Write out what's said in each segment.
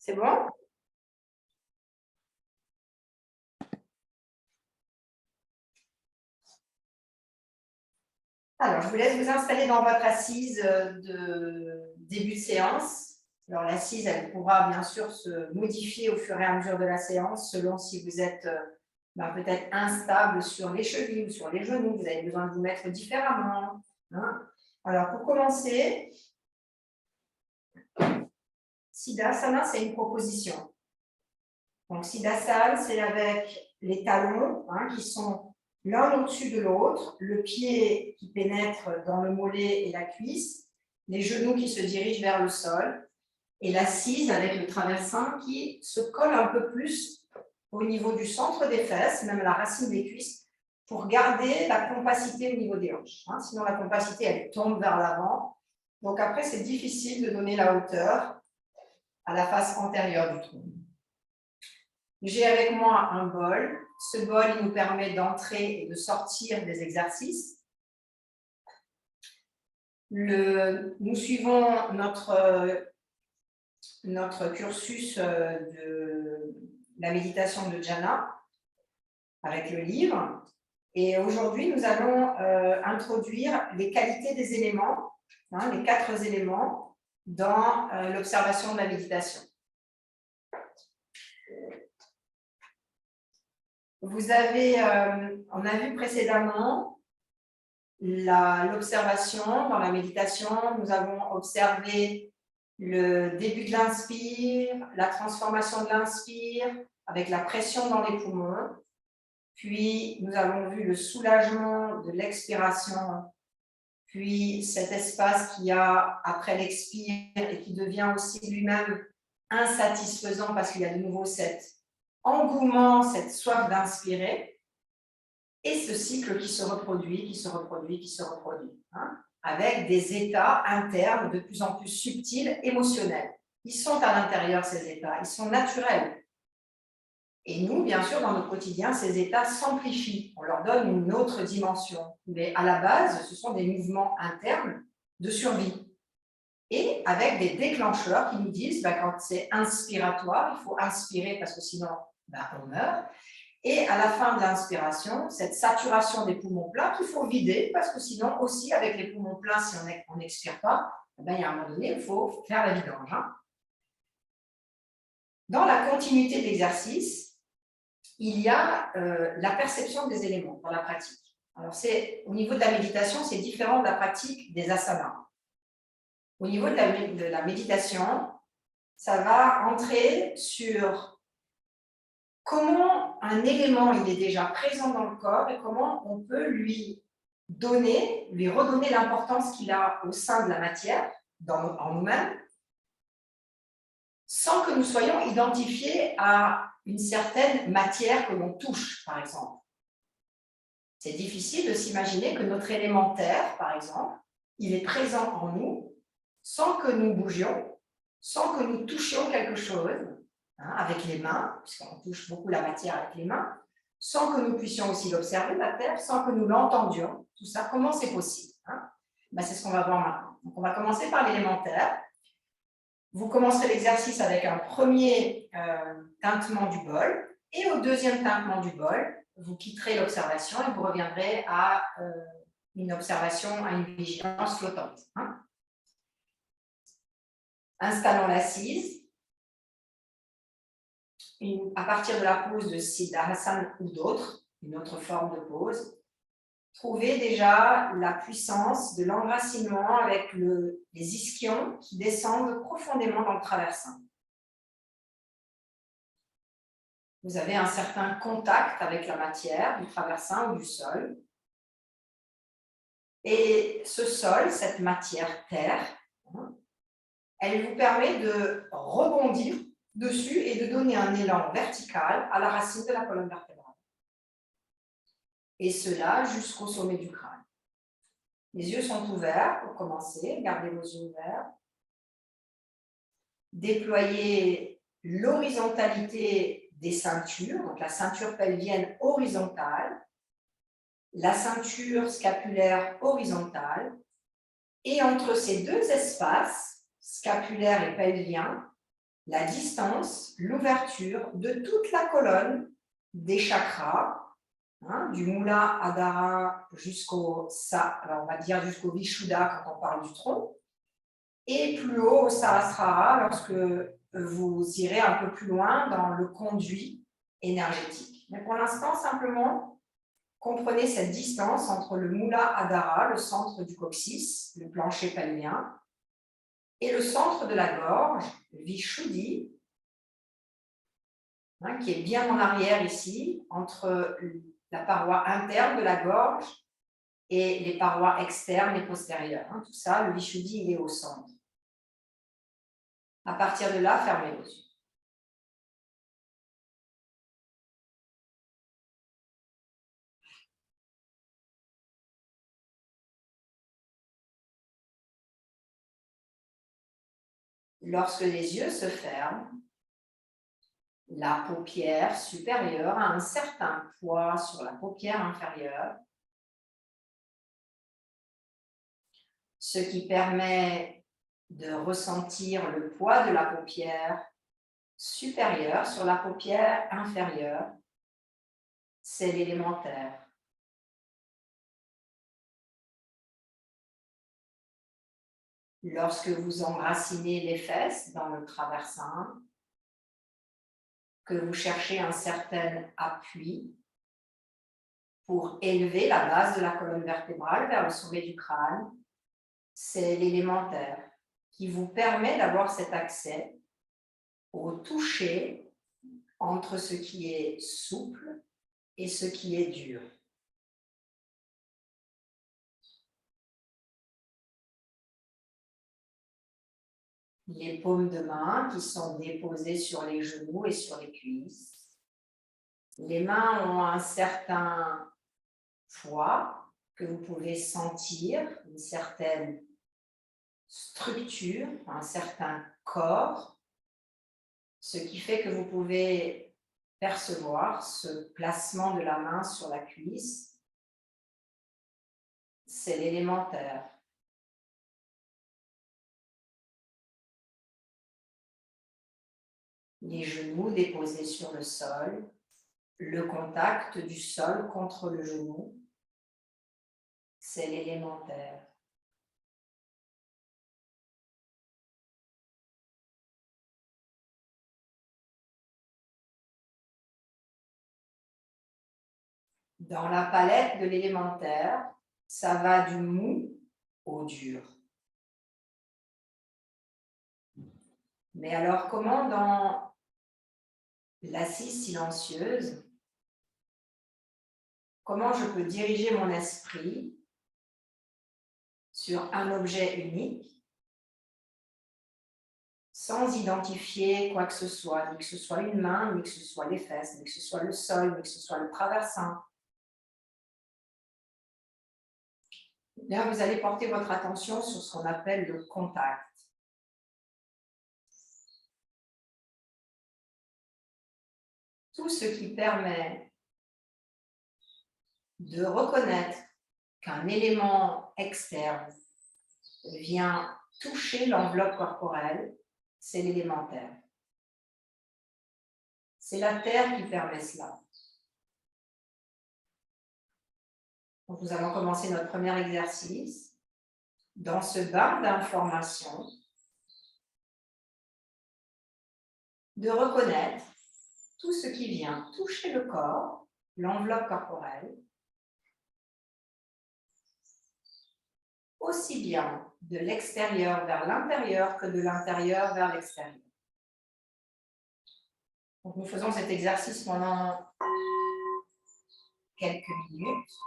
C'est bon? Alors, je vous laisse vous installer dans votre assise de début de séance. Alors, l'assise, elle pourra bien sûr se modifier au fur et à mesure de la séance, selon si vous êtes peut-être instable sur les chevilles ou sur les genoux. Vous avez besoin de vous mettre différemment. Hein. Alors, pour commencer, Siddhasana, c'est une proposition. Donc, Siddhasana, c'est avec les talons qui sont l'un au-dessus de l'autre, le pied qui pénètre dans le mollet et la cuisse, les genoux qui se dirigent vers le sol, et l'assise avec le traversin qui se colle un peu plus au niveau du centre des fesses, même la racine des cuisses, pour garder la compacité au niveau des hanches. Sinon, la compacité, elle tombe vers l'avant. Donc après, c'est difficile de donner la hauteur à la face antérieure du tronc. J'ai avec moi un bol. Ce bol, il nous permet d'entrer et de sortir des exercices. Nous suivons notre cursus de la méditation de Jhana avec le livre. Et aujourd'hui, nous allons introduire les qualités des éléments, les 4 éléments, dans l'observation de la méditation. On a vu précédemment l'observation dans la méditation. Nous avons observé le début de l'inspire, la transformation de l'inspire avec la pression dans les poumons. Puis, nous avons vu le soulagement de l'expiration, puis cet espace qu'il y a après l'expire et qui devient aussi lui-même insatisfaisant parce qu'il y a de nouveau cet engouement, cette soif d'inspirer, et ce cycle qui se reproduit, avec des états internes de plus en plus subtils, émotionnels. Ils sont à l'intérieur, ces états, ils sont naturels. Et nous, bien sûr, dans notre quotidien, ces états s'amplifient. On leur donne une autre dimension. Mais à la base, ce sont des mouvements internes de survie. Et avec des déclencheurs qui nous disent, quand c'est inspiratoire, il faut inspirer parce que sinon, on meurt. Et à la fin de l'inspiration, cette saturation des poumons pleins qu'il faut vider parce que sinon, aussi, avec les poumons pleins, si on n'expire pas, il y a un moment donné, il faut faire la vidange. Dans la continuité de l'exercice, il y a la perception des éléments dans la pratique. Alors, au niveau de la méditation, c'est différent de la pratique des asanas. Au niveau de la méditation, ça va entrer sur comment un élément il est déjà présent dans le corps et comment on peut lui redonner l'importance qu'il a au sein de la matière, en nous-mêmes, sans que nous soyons identifiés à une certaine matière que l'on touche, par exemple. C'est difficile de s'imaginer que notre élément terre, par exemple, il est présent en nous sans que nous bougions, sans que nous touchions quelque chose, avec les mains, puisqu'on touche beaucoup la matière avec les mains, sans que nous puissions aussi l'observer, la terre, sans que nous l'entendions. Tout ça, comment c'est possible? C'est ce qu'on va voir maintenant. Donc, on va commencer par l'élémentaire. Vous commencerez l'exercice avec un premier tintement du bol, et au deuxième tintement du bol, vous quitterez l'observation et vous reviendrez à une observation, à une vigilance flottante. Installons l'assise. À partir de la pose de Siddhasana ou d'autres, une autre forme de pose, trouvez déjà la puissance de l'enracinement avec les ischions qui descendent profondément dans le traversin. Vous avez un certain contact avec la matière, du traversin ou du sol. Et ce sol, cette matière terre, elle vous permet de rebondir dessus et de donner un élan vertical à la racine de la colonne vertébrale. Et cela jusqu'au sommet du crâne. Les yeux sont ouverts pour commencer. Gardez vos yeux ouverts. Déployez l'horizontalité des ceintures, donc la ceinture pelvienne horizontale, la ceinture scapulaire horizontale, et entre ces deux espaces, scapulaire et pelvien, la distance, l'ouverture de toute la colonne des chakras, du Mula Adhara jusqu'au alors on va dire jusqu'au Vishuddha quand on parle du tronc, et plus haut au Sahasrara lorsque vous irez un peu plus loin dans le conduit énergétique. Mais pour l'instant, simplement, comprenez cette distance entre le Mula Adhara, le centre du coccyx, le plancher pelvien, et le centre de la gorge, le Vishuddhi, qui est bien en arrière ici, entre la paroi interne de la gorge et les parois externes et postérieures. Tout ça, le Vishuddhi, il est au centre. À partir de là, fermez vos yeux. Lorsque les yeux se ferment, la paupière supérieure a un certain poids sur la paupière inférieure, ce qui permet de ressentir le poids de la paupière supérieure sur la paupière inférieure. C'est l'élémentaire. Lorsque vous enracinez les fesses dans le traversin, que vous cherchez un certain appui pour élever la base de la colonne vertébrale vers le sommet du crâne, c'est l'élémentaire qui vous permet d'avoir cet accès au toucher entre ce qui est souple et ce qui est dur. Les paumes de main qui sont déposées sur les genoux et sur les cuisses. Les mains ont un certain poids que vous pouvez sentir, une certaine structure, un certain corps, ce qui fait que vous pouvez percevoir ce placement de la main sur la cuisse. C'est l'élémentaire. Les genoux déposés sur le sol, le contact du sol contre le genou, c'est l'élémentaire. Dans la palette de l'élémentaire, ça va du mou au dur. Mais alors, comment dans l'assise silencieuse, comment je peux diriger mon esprit sur un objet unique sans identifier quoi que ce soit, ni que ce soit une main, ni que ce soit les fesses, ni que ce soit le sol, ni que ce soit le traversin. Là, vous allez porter votre attention sur ce qu'on appelle le contact. Tout ce qui permet de reconnaître qu'un élément externe vient toucher l'enveloppe corporelle, c'est l'élémentaire. C'est la terre qui permet cela. Donc, nous allons commencer notre premier exercice. Dans ce bain d'informations, de reconnaître tout ce qui vient toucher le corps, l'enveloppe corporelle, aussi bien de l'extérieur vers l'intérieur que de l'intérieur vers l'extérieur. Donc, nous faisons cet exercice pendant quelques minutes.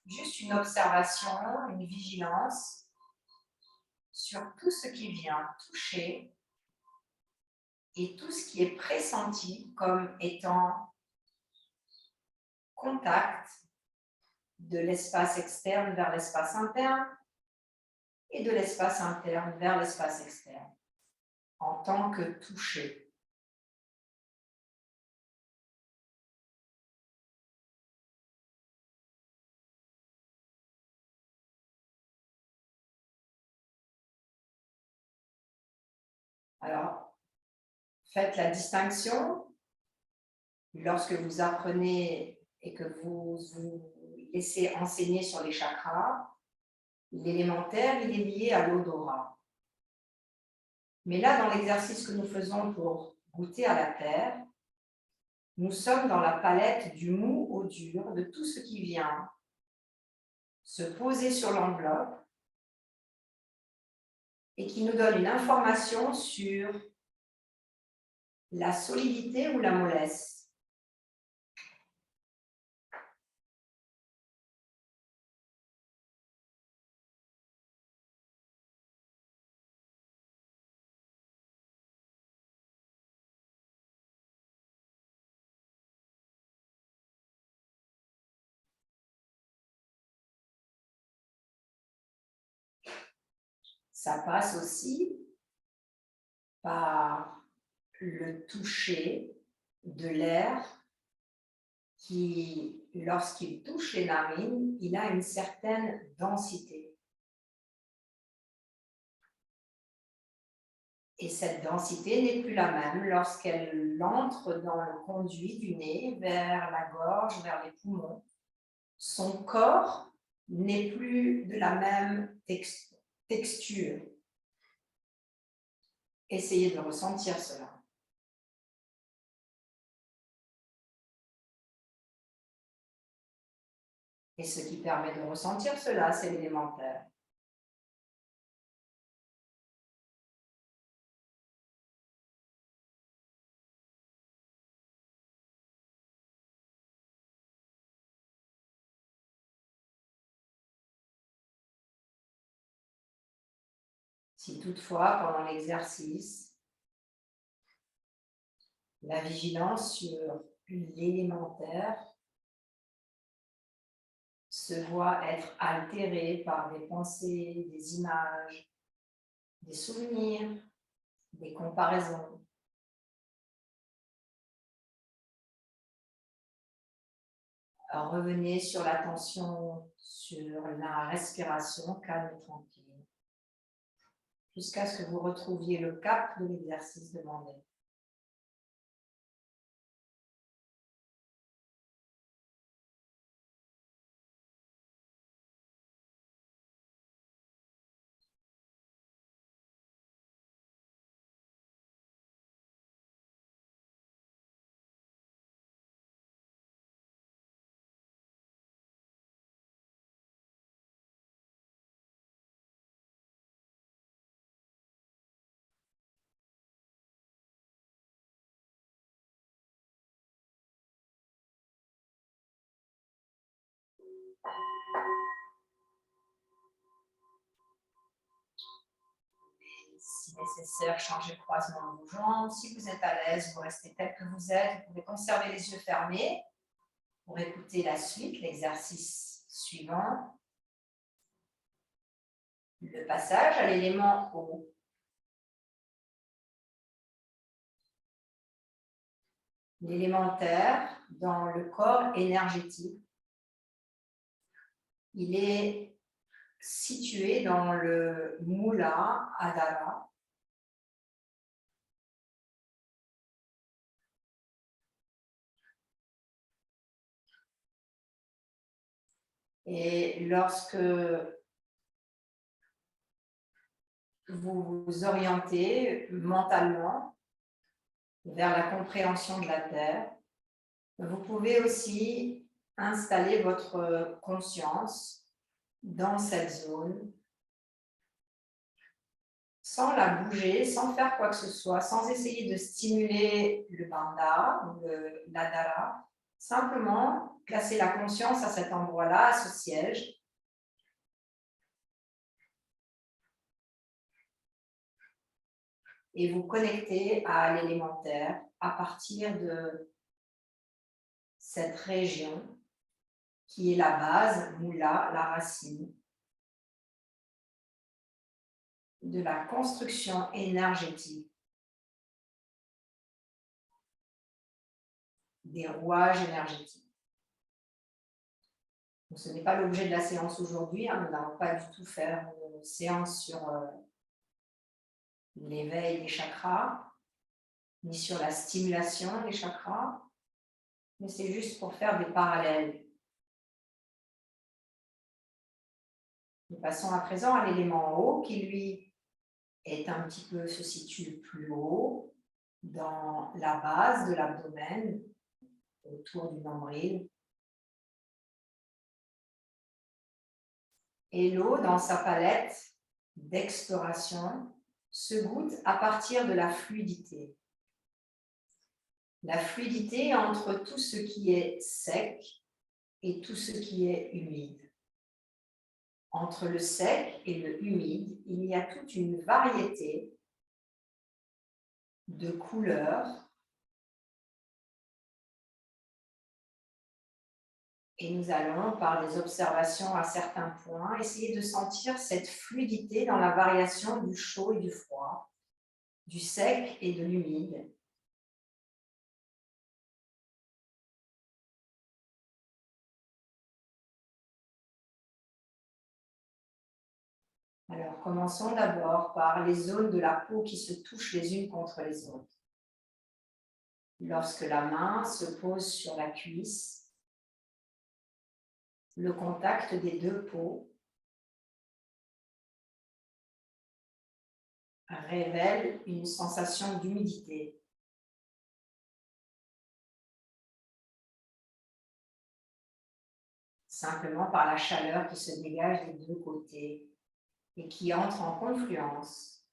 Juste une observation, une vigilance sur tout ce qui vient toucher et tout ce qui est pressenti comme étant contact de l'espace externe vers l'espace interne et de l'espace interne vers l'espace externe, en tant que toucher. Alors, faites la distinction lorsque vous apprenez et que vous vous laissez enseigner sur les chakras. L'élémentaire, il est lié à l'odorat. Mais là, dans l'exercice que nous faisons pour goûter à la terre, nous sommes dans la palette du mou au dur, de tout ce qui vient se poser sur l'enveloppe et qui nous donne une information sur la solidité ou la mollesse. Ça passe aussi par le toucher de l'air qui, lorsqu'il touche les narines, il a une certaine densité. Et cette densité n'est plus la même lorsqu'elle entre dans le conduit du nez, vers la gorge, vers les poumons. Son corps n'est plus de la même texture. Essayez de ressentir cela. Et ce qui permet de ressentir cela, c'est l'élémentaire. Si toutefois, pendant l'exercice, la vigilance sur l'élémentaire se voit être altérée par des pensées, des images, des souvenirs, des comparaisons. Alors, revenez sur l'attention sur la respiration calme et tranquille, jusqu'à ce que vous retrouviez le cap de l'exercice demandé. Si nécessaire, changez le croisement de vos jambes. Si vous êtes à l'aise, vous restez tel que vous êtes. Vous pouvez conserver les yeux fermés pour écouter la suite, l'exercice suivant. Le passage à l'élément eau. L'élémentaire dans le corps énergétique, il est situé dans le Mula Adhara. Et lorsque vous vous orientez mentalement vers la compréhension de la Terre, vous pouvez aussi installer votre conscience dans cette zone sans la bouger, sans faire quoi que ce soit, sans essayer de stimuler le bandha ou l'adhara, simplement placer la conscience à cet endroit-là, à ce siège. Et vous connecter à l'élémentaire à partir de cette région qui est la base, Mula, la racine, de la construction énergétique, des rouages énergétiques. Donc, ce n'est pas l'objet de la séance aujourd'hui, nous n'allons pas du tout faire une séance sur l'éveil des chakras, ni sur la stimulation des chakras, mais c'est juste pour faire des parallèles. Nous passons à présent à l'élément eau qui, lui, se situe plus haut dans la base de l'abdomen, autour du nombril. Et l'eau, dans sa palette d'exploration, se goûte à partir de la fluidité. La fluidité entre tout ce qui est sec et tout ce qui est humide. Entre le sec et le humide, il y a toute une variété de couleurs et nous allons, par des observations à certains points, essayer de sentir cette fluidité dans la variation du chaud et du froid, du sec et de l'humide. Alors, commençons d'abord par les zones de la peau qui se touchent les unes contre les autres. Lorsque la main se pose sur la cuisse, le contact des deux peaux révèle une sensation d'humidité. Simplement par la chaleur qui se dégage des deux côtés et qui entre en confluence.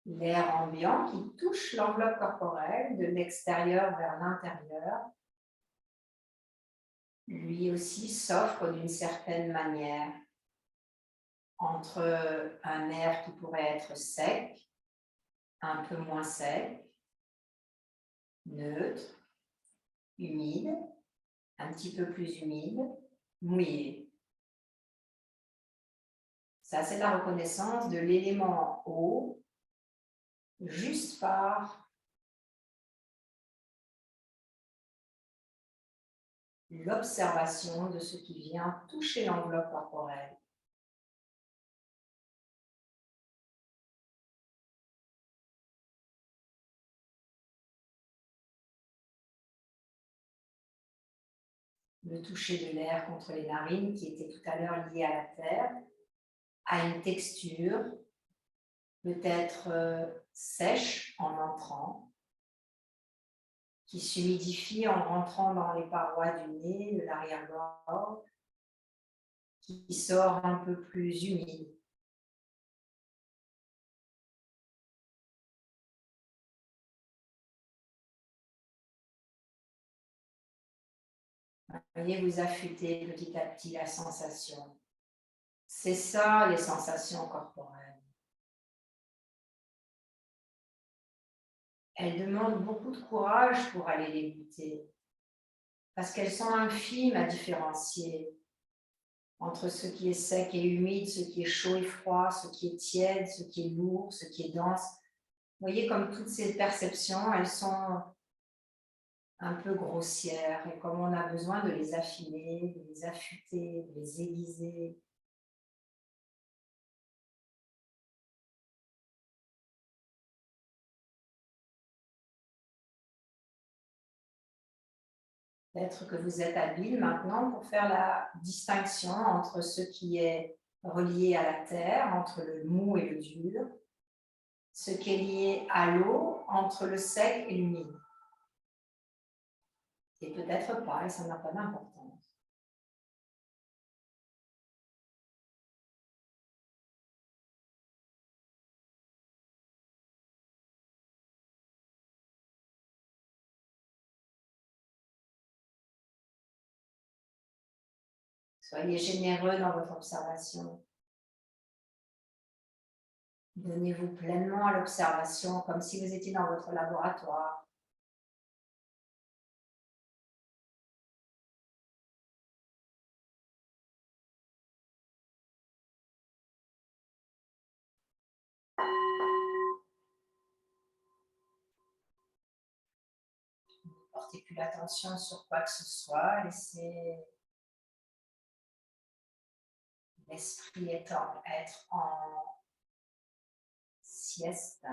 L'air ambiant qui touche l'enveloppe corporelle de l'extérieur vers l'intérieur, lui aussi s'offre d'une certaine manière entre un air qui pourrait être sec, un peu moins sec, neutre, humide, un petit peu plus humide, mouillé. Ça, c'est la reconnaissance de l'élément eau juste par l'observation de ce qui vient toucher l'enveloppe corporelle. Le toucher de l'air contre les narines qui était tout à l'heure lié à la terre a une texture peut-être sèche en entrant, qui s'humidifie en rentrant dans les parois du nez, de l'arrière-gorge, qui sort un peu plus humide. Voyez, vous affûtez petit à petit la sensation. C'est ça, les sensations corporelles. Elles demandent beaucoup de courage pour aller les goûter, parce qu'elles sont infimes à différencier entre ce qui est sec et humide, ce qui est chaud et froid, ce qui est tiède, ce qui est lourd, ce qui est dense. Vous voyez, comme toutes ces perceptions, elles sont un peu grossières, et comme on a besoin de les affiner, de les affûter, de les aiguiser. Peut-être que vous êtes habile maintenant pour faire la distinction entre ce qui est relié à la terre, entre le mou et le dur, ce qui est lié à l'eau, entre le sec et l'humide. Et peut-être pas, et ça n'a pas d'importance. Soyez généreux dans votre observation. Donnez-vous pleinement à l'observation comme si vous étiez dans votre laboratoire. portez plus l'attention sur quoi que ce soit, laissez l'esprit être en sieste.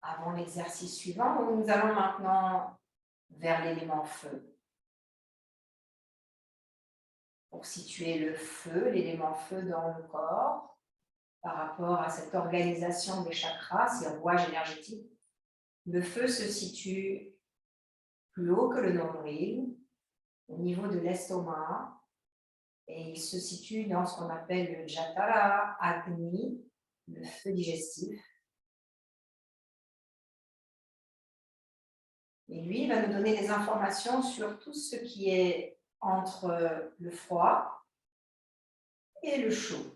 Avant l'exercice suivant, où nous allons maintenant vers l'élément feu. Pour situer le feu, l'élément feu dans le corps, par rapport à cette organisation des chakras, ces rouages énergétiques, le feu se situe plus haut que le nombril, au niveau de l'estomac, et il se situe dans ce qu'on appelle le Jatara Agni, le feu digestif. Et lui, il va nous donner des informations sur tout ce qui est entre le froid et le chaud.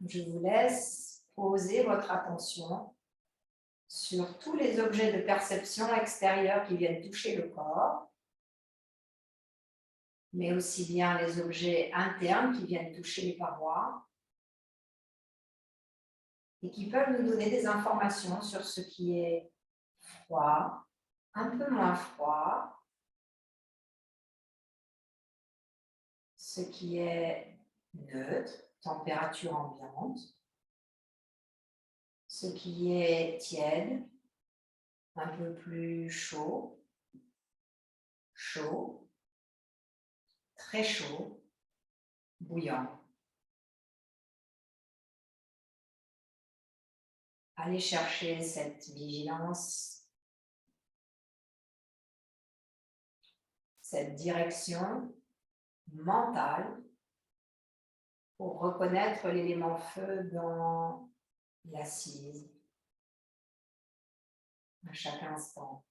Je vous laisse poser votre attention sur tous les objets de perception extérieurs qui viennent toucher le corps, mais aussi bien les objets internes qui viennent toucher les parois et qui peuvent nous donner des informations sur ce qui est froid, un peu moins froid, ce qui est neutre, température ambiante, ce qui est tiède, un peu plus chaud, chaud, très chaud, bouillant. Allez chercher cette vigilance, cette direction mentale pour reconnaître l'élément feu dans l'assise à chaque instant.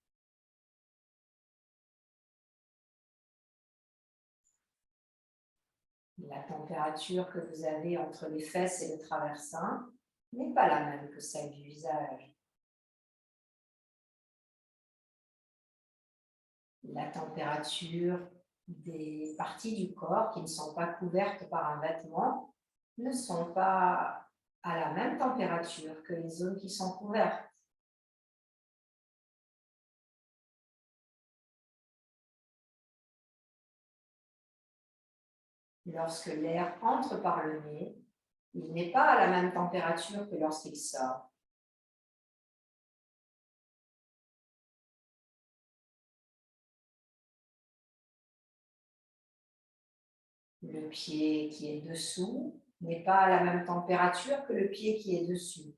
La température que vous avez entre les fesses et le traversin n'est pas la même que celle du visage. La température des parties du corps qui ne sont pas couvertes par un vêtement ne sont pas à la même température que les zones qui sont couvertes. Lorsque l'air entre par le nez, il n'est pas à la même température que lorsqu'il sort. Le pied qui est dessous n'est pas à la même température que le pied qui est dessus.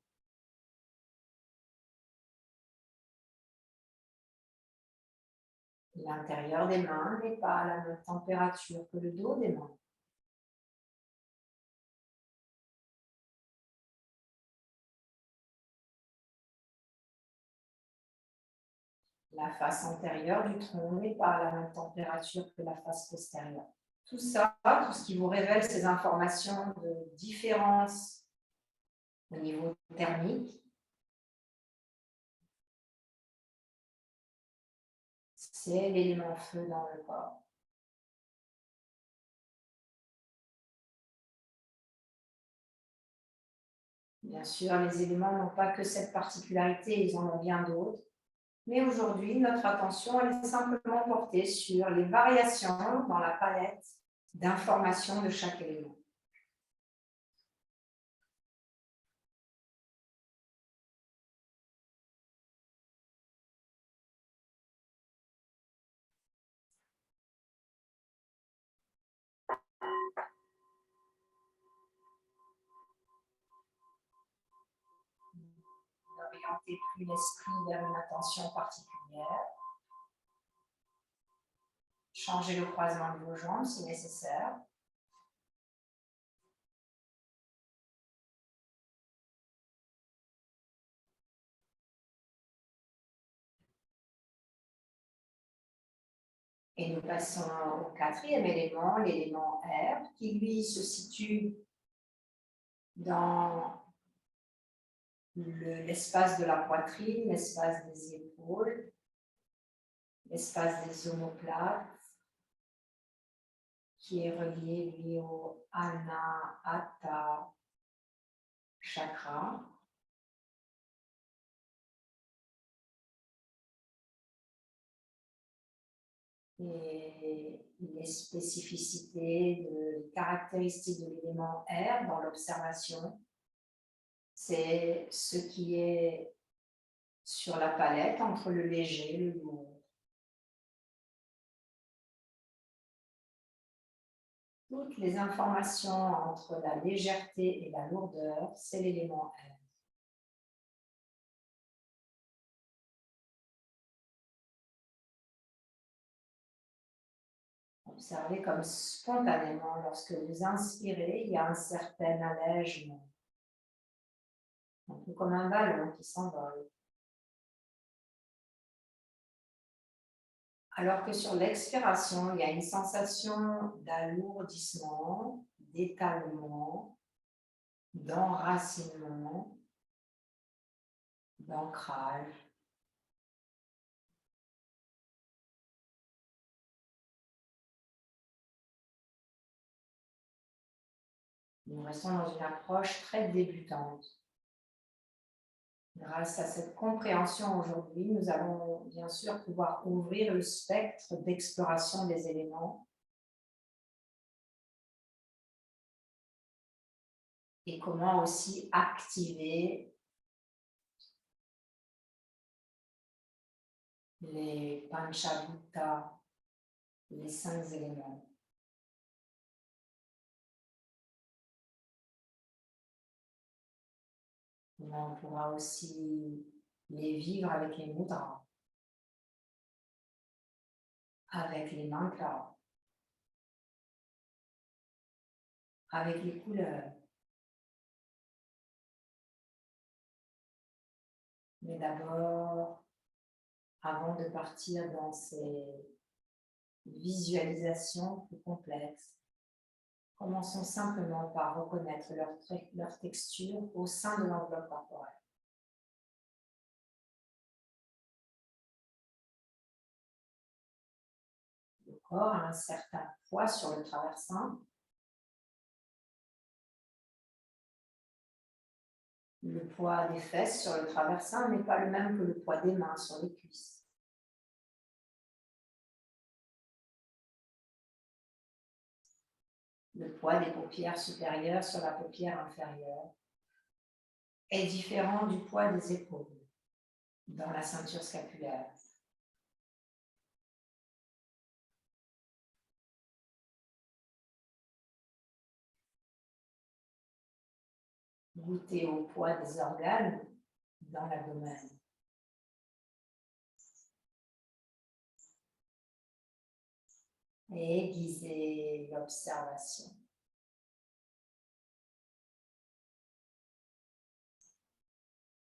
L'intérieur des mains n'est pas à la même température que le dos des mains. La face antérieure du tronc n'est pas à la même température que la face postérieure. Tout ça, tout ce qui vous révèle ces informations de différence au niveau thermique, c'est l'élément feu dans le corps. Bien sûr, les éléments n'ont pas que cette particularité, ils en ont bien d'autres. Mais aujourd'hui, notre attention elle est simplement portée sur les variations dans la palette d'informations de chaque élément. N'orientez plus l'esprit vers une attention particulière. Changez le croisement de vos jambes si nécessaire. Et nous passons au quatrième élément, l'élément air, qui lui se situe dans l'espace de la poitrine, l'espace des épaules, l'espace des omoplates, qui est relié, lui, au Anahata chakra. Et les spécificités, les caractéristiques de l'élément air dans l'observation, c'est ce qui est sur la palette entre le léger et le lourd. Toutes les informations entre la légèreté et la lourdeur, c'est l'élément air. Observez comme spontanément, lorsque vous inspirez, il y a un certain allègement. Un peu comme un ballon qui s'envole. Alors que sur l'expiration, il y a une sensation d'alourdissement, d'étalement, d'enracinement, d'ancrage. Nous restons dans une approche très débutante. Grâce à cette compréhension aujourd'hui, nous allons bien sûr pouvoir ouvrir le spectre d'exploration des éléments et comment aussi activer les Panchabhuta, les 5 éléments. On pourra aussi les vivre avec les mudras, avec les mantras, avec les couleurs. Mais d'abord, avant de partir dans ces visualisations plus complexes, commençons simplement par reconnaître leur texture au sein de l'enveloppe corporelle. Le corps a un certain poids sur le traversin. Le poids des fesses sur le traversin n'est pas le même que le poids des mains sur les cuisses. Le poids des paupières supérieures sur la paupière inférieure est différent du poids des épaules dans la ceinture scapulaire. Goûtez au poids des organes dans l'abdomen. Et aiguisez l'observation.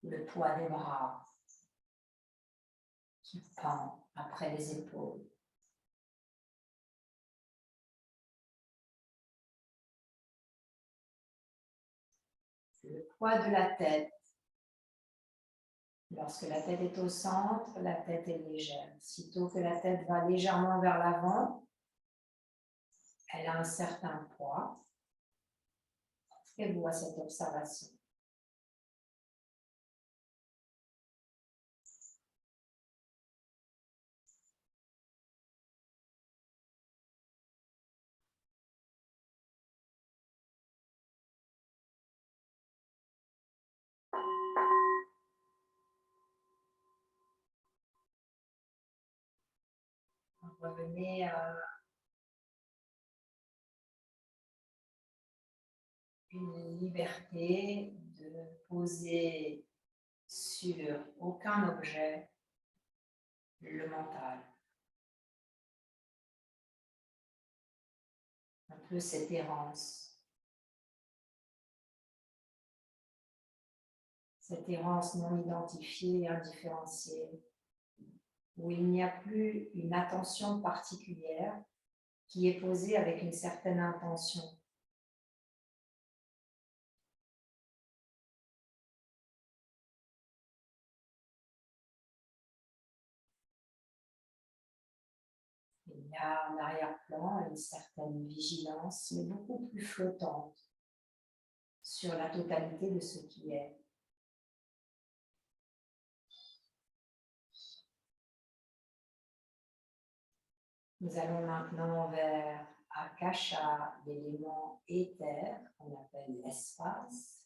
Le poids des bras qui pend après les épaules. Le poids de la tête. Lorsque la tête est au centre, la tête est légère. Sitôt que la tête va légèrement vers l'avant, elle a un certain poids. Offrez-vous à cette observation. Revenez à une liberté de poser sur aucun objet le mental. Un peu cette errance. Cette errance non identifiée et indifférenciée, où il n'y a plus une attention particulière qui est posée avec une certaine intention. Il n'y y a en arrière-plan une certaine vigilance, mais beaucoup plus flottante, sur la totalité de ce qui est. Nous allons maintenant vers Akasha, l'élément éther, qu'on appelle l'espace,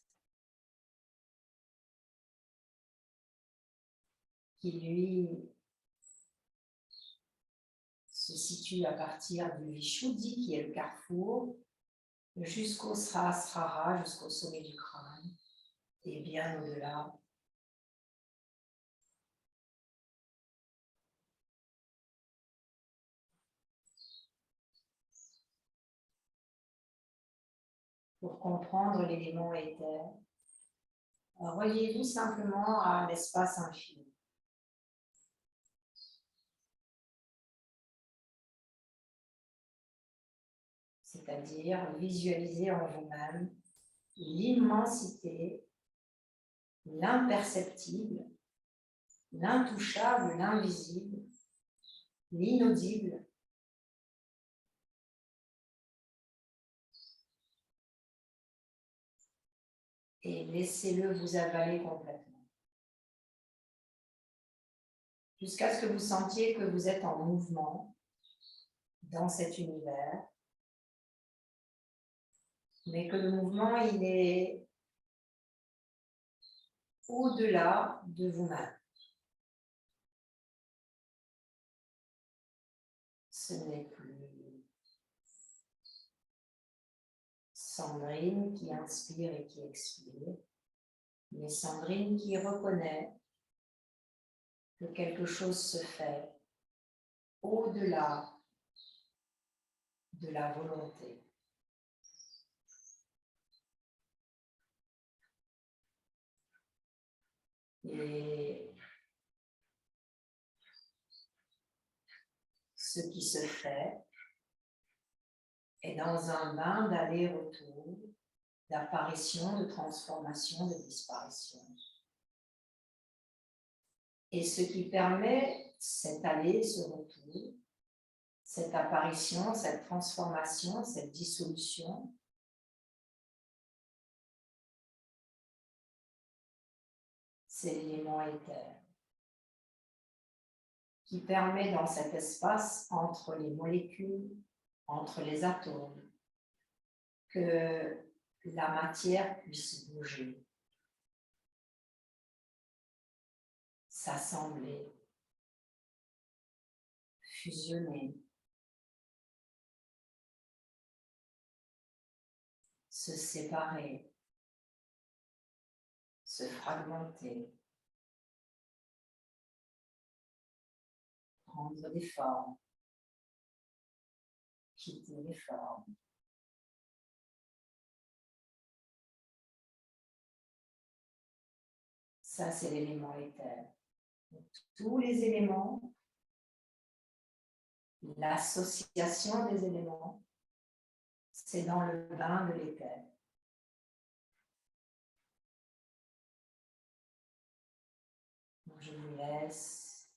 qui lui se situe à partir du Vishuddhi, qui est le carrefour, jusqu'au Sahasrara, jusqu'au sommet du crâne, et bien au-delà. Pour comprendre l'élément éther, reliez-vous simplement à l'espace infini. C'est-à-dire visualisez en vous-même l'immensité, l'imperceptible, l'intouchable, l'invisible, l'inaudible, et laissez-le vous avaler complètement. Jusqu'à ce que vous sentiez que vous êtes en mouvement dans cet univers, mais que le mouvement, il est au-delà de vous-même. Ce n'est plus Sandrine qui inspire et qui expire, mais Sandrine qui reconnaît que quelque chose se fait au-delà de la volonté. Et ce qui se fait est dans un bain d'aller-retour, d'apparition, de transformation, de disparition. Et ce qui permet cet aller, ce retour, cette apparition, cette transformation, cette dissolution, c'est l'élément éther, qui permet dans cet espace entre les molécules, entre les atomes, que la matière puisse bouger, s'assembler, fusionner, se séparer, se fragmenter, prendre des formes, quitter les formes. Ça, c'est l'élément éther. Donc, tous les éléments, l'association des éléments, c'est dans le bain de l'éther. Donc, je vous laisse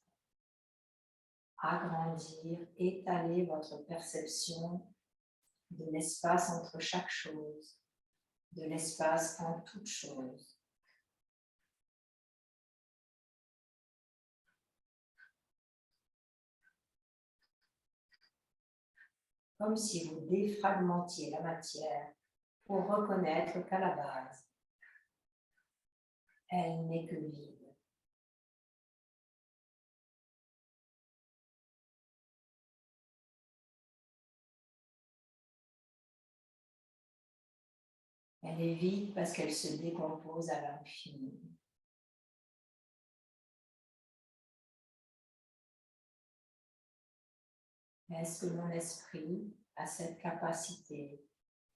agrandir, étaler votre perception de l'espace entre chaque chose, de l'espace en toute chose. Comme si vous défragmentiez la matière pour reconnaître qu'à la base, elle n'est que vide. Elle est vide parce qu'elle se décompose à l'infini. Est-ce que mon esprit a cette capacité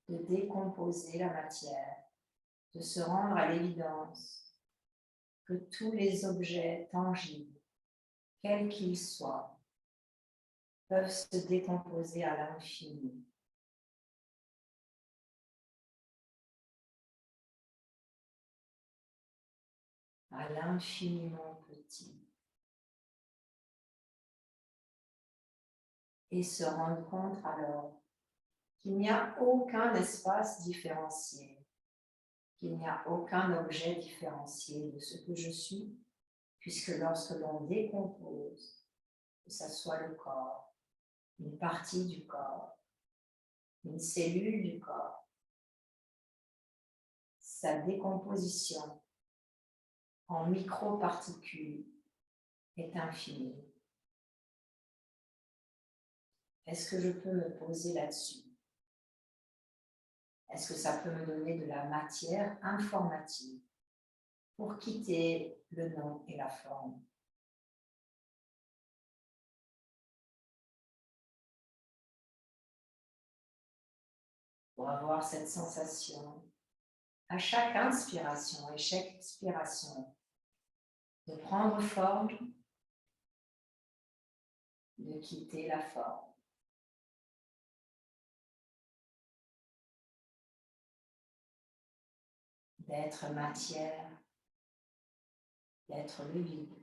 de décomposer la matière, de se rendre à l'évidence que tous les objets tangibles, quels qu'ils soient, peuvent se décomposer à l'infini. À l'infiniment petit. et se rendre compte alors qu'il n'y a aucun espace différencié, qu'il n'y a aucun objet différencié de ce que je suis, puisque lorsque l'on décompose, que ce soit le corps, une partie du corps, une cellule du corps, sa décomposition en microparticules est infinie. Est-ce que je peux me poser là-dessus? Est-ce que ça peut me donner de la matière informative pour quitter le nom et la forme? Pour avoir cette sensation à chaque inspiration et chaque expiration de prendre forme, de quitter la forme. D'être matière, d'être le vide.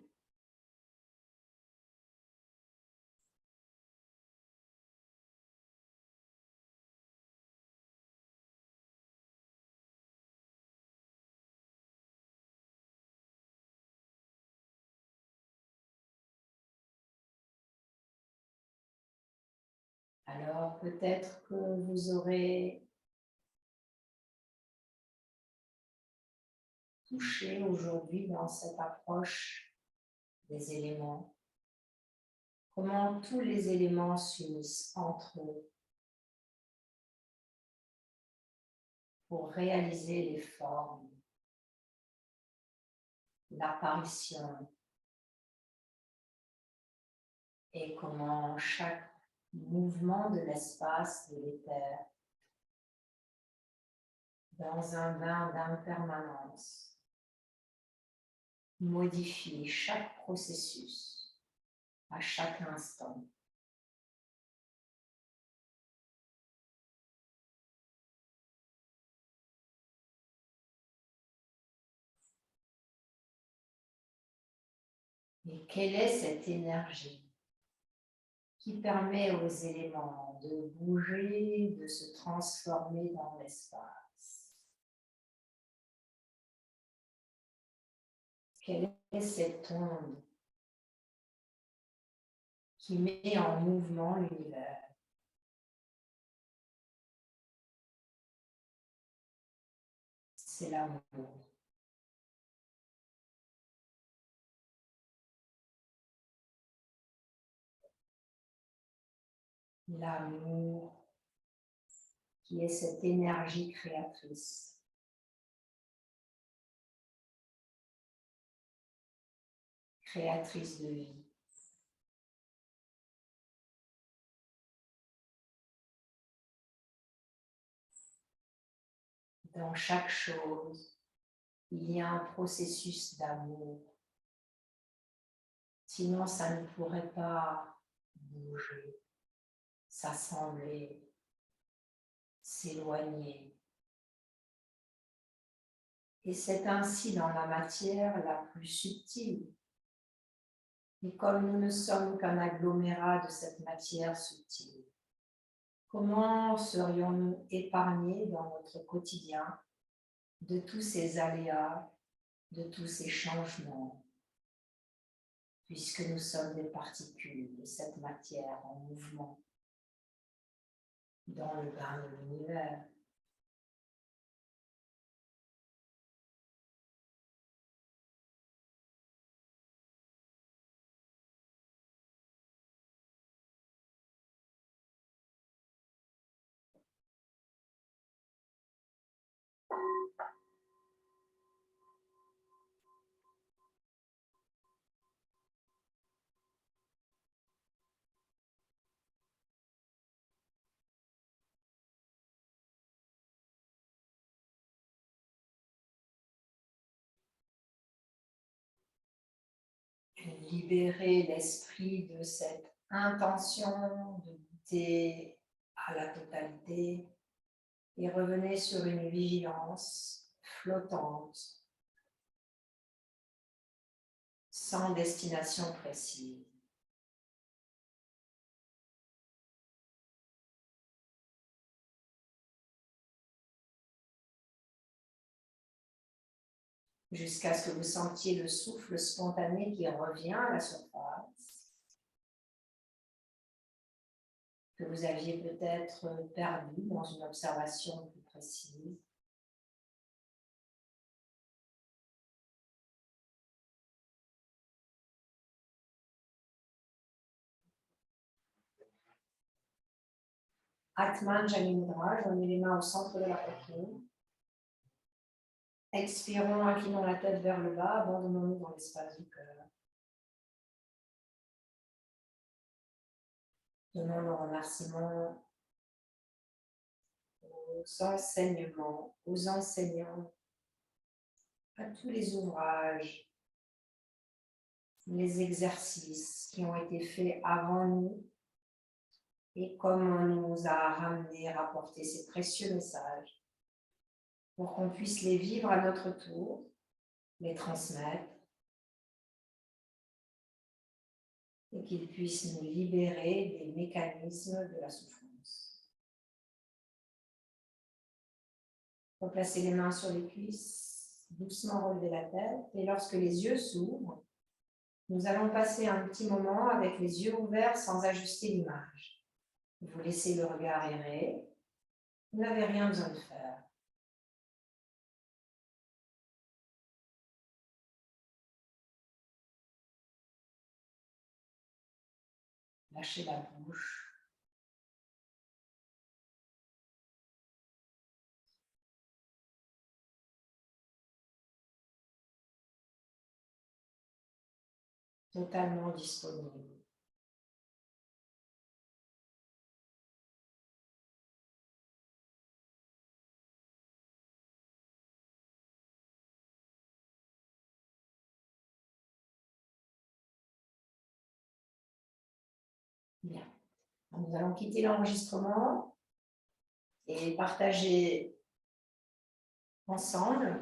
Alors peut-être que vous aurez touché aujourd'hui dans cette approche des éléments, comment tous les éléments s'unissent entre eux pour réaliser les formes, l'apparition, et comment chaque mouvement de l'espace, de l'éther, dans un bain d'impermanence, modifie chaque processus à chaque instant. Et quelle est cette énergie qui permet aux éléments de bouger, de se transformer dans l'espace? Quelle est cette onde qui met en mouvement l'univers? C'est l'amour. L'amour qui est cette énergie créatrice. Créatrice de vie. Dans chaque chose, il y a un processus d'amour. Sinon, ça ne pourrait pas bouger, s'assembler, s'éloigner. Et c'est ainsi dans la matière la plus subtile. Et comme nous ne sommes qu'un agglomérat de cette matière subtile, comment serions-nous épargnés dans notre quotidien de tous ces aléas, de tous ces changements, puisque nous sommes des particules de cette matière en mouvement dans le bain de l'univers? Libérer l'esprit de cette intention de goûter à la totalité et revenez sur une vigilance flottante, sans destination précise. jusqu'à ce que vous sentiez le souffle spontané qui revient à la surface, que vous aviez peut-être perdu dans une observation plus précise. Atman Jani Mudra, joignez les mains au centre de la poitrine. Expirons, inclinons la tête vers le bas, abandonnons-nous dans l'espace du cœur. Donnons nos remerciements aux enseignements, aux enseignants, à tous les ouvrages, les exercices qui ont été faits avant nous et comment on nous a ramené, rapporté ces précieux messages pour qu'on puisse les vivre à notre tour, les transmettre et qu'ils puissent nous libérer des mécanismes de la souffrance. Replacez les mains sur les cuisses, doucement relever la tête et lorsque les yeux s'ouvrent, nous allons passer un petit moment avec les yeux ouverts sans ajuster l'image. Vous laissez le regard errer, vous n'avez rien besoin de faire. Lâchez la bouche. Totalement disponible. Bien. Nous allons quitter l'enregistrement et partager ensemble